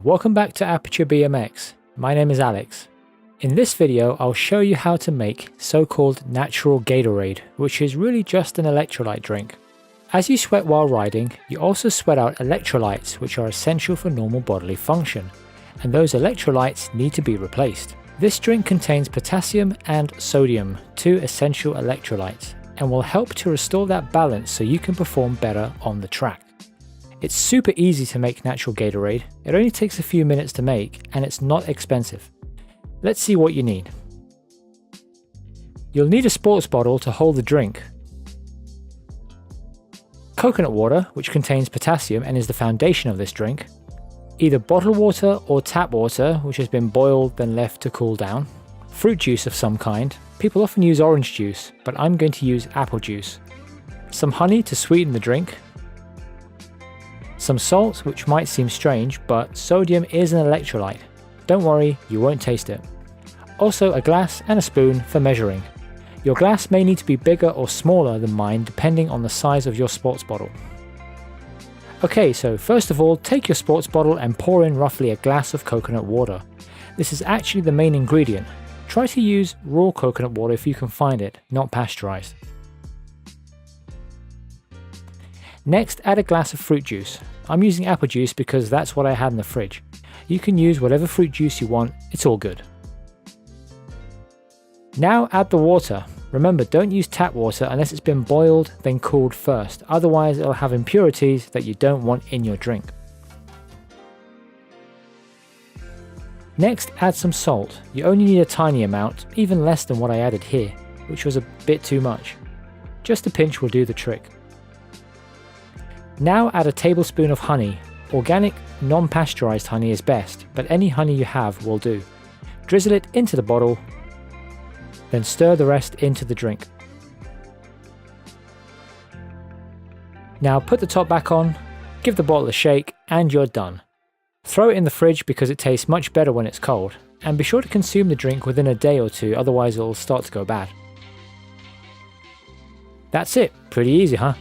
welcome back to Aperture BMX. My name is Alex. In this video, I'll show you how to make so-called natural Gatorade, which is really just an electrolyte drink. As you sweat while riding, you also sweat out electrolytes, which are essential for normal bodily function, and those electrolytes need to be replaced. This drink contains potassium and sodium, two essential electrolytes, and will help to restore that balance so you can perform better on the track. It's super easy to make natural Gatorade. It only takes a few minutes to make, and it's not expensive. Let's see what you need. You'll need a sports bottle to hold the drink, coconut water, which contains potassium and is the foundation of this drink, either bottled water or tap water, which has been boiled then left to cool down, fruit juice of some kind. People often use orange juice, but I'm going to use apple juice, some honey to sweeten the drink, some salt, which might seem strange, but sodium is an electrolyte. Don't worry, you won't taste it. Also a glass and a spoon for measuring. Your glass may need to be bigger or smaller than mine depending on the size of your sports bottle. Okay, so first of all, take your sports bottle and pour in roughly a glass of coconut water. This is actually the main ingredient. Try to use raw coconut water if you can find it, not pasteurized. Next, add a glass of fruit juice. I'm using apple juice because that's what I had in the fridge. You can use whatever fruit juice you want, it's all good. Now add the water. Remember, don't use tap water unless it's been boiled then cooled first, otherwise it'll have impurities that you don't want in your drink. Next, add some salt. You only need a tiny amount, even less than what I added here, which was a bit too much. Just a pinch will do the trick. Now add a tablespoon of honey. Organic, non-pasteurized honey is best, but any honey you have will do. Drizzle it into the bottle, then stir the rest into the drink. Now put the top back on, give the bottle a shake, and you're done. Throw it in the fridge because it tastes much better when it's cold, and be sure to consume the drink within a day or two, otherwise it'll start to go bad. That's it, pretty easy, huh?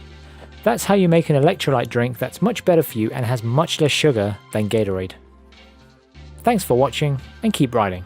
That's how you make an electrolyte drink that's much better for you and has much less sugar than Gatorade. Thanks for watching, and keep riding.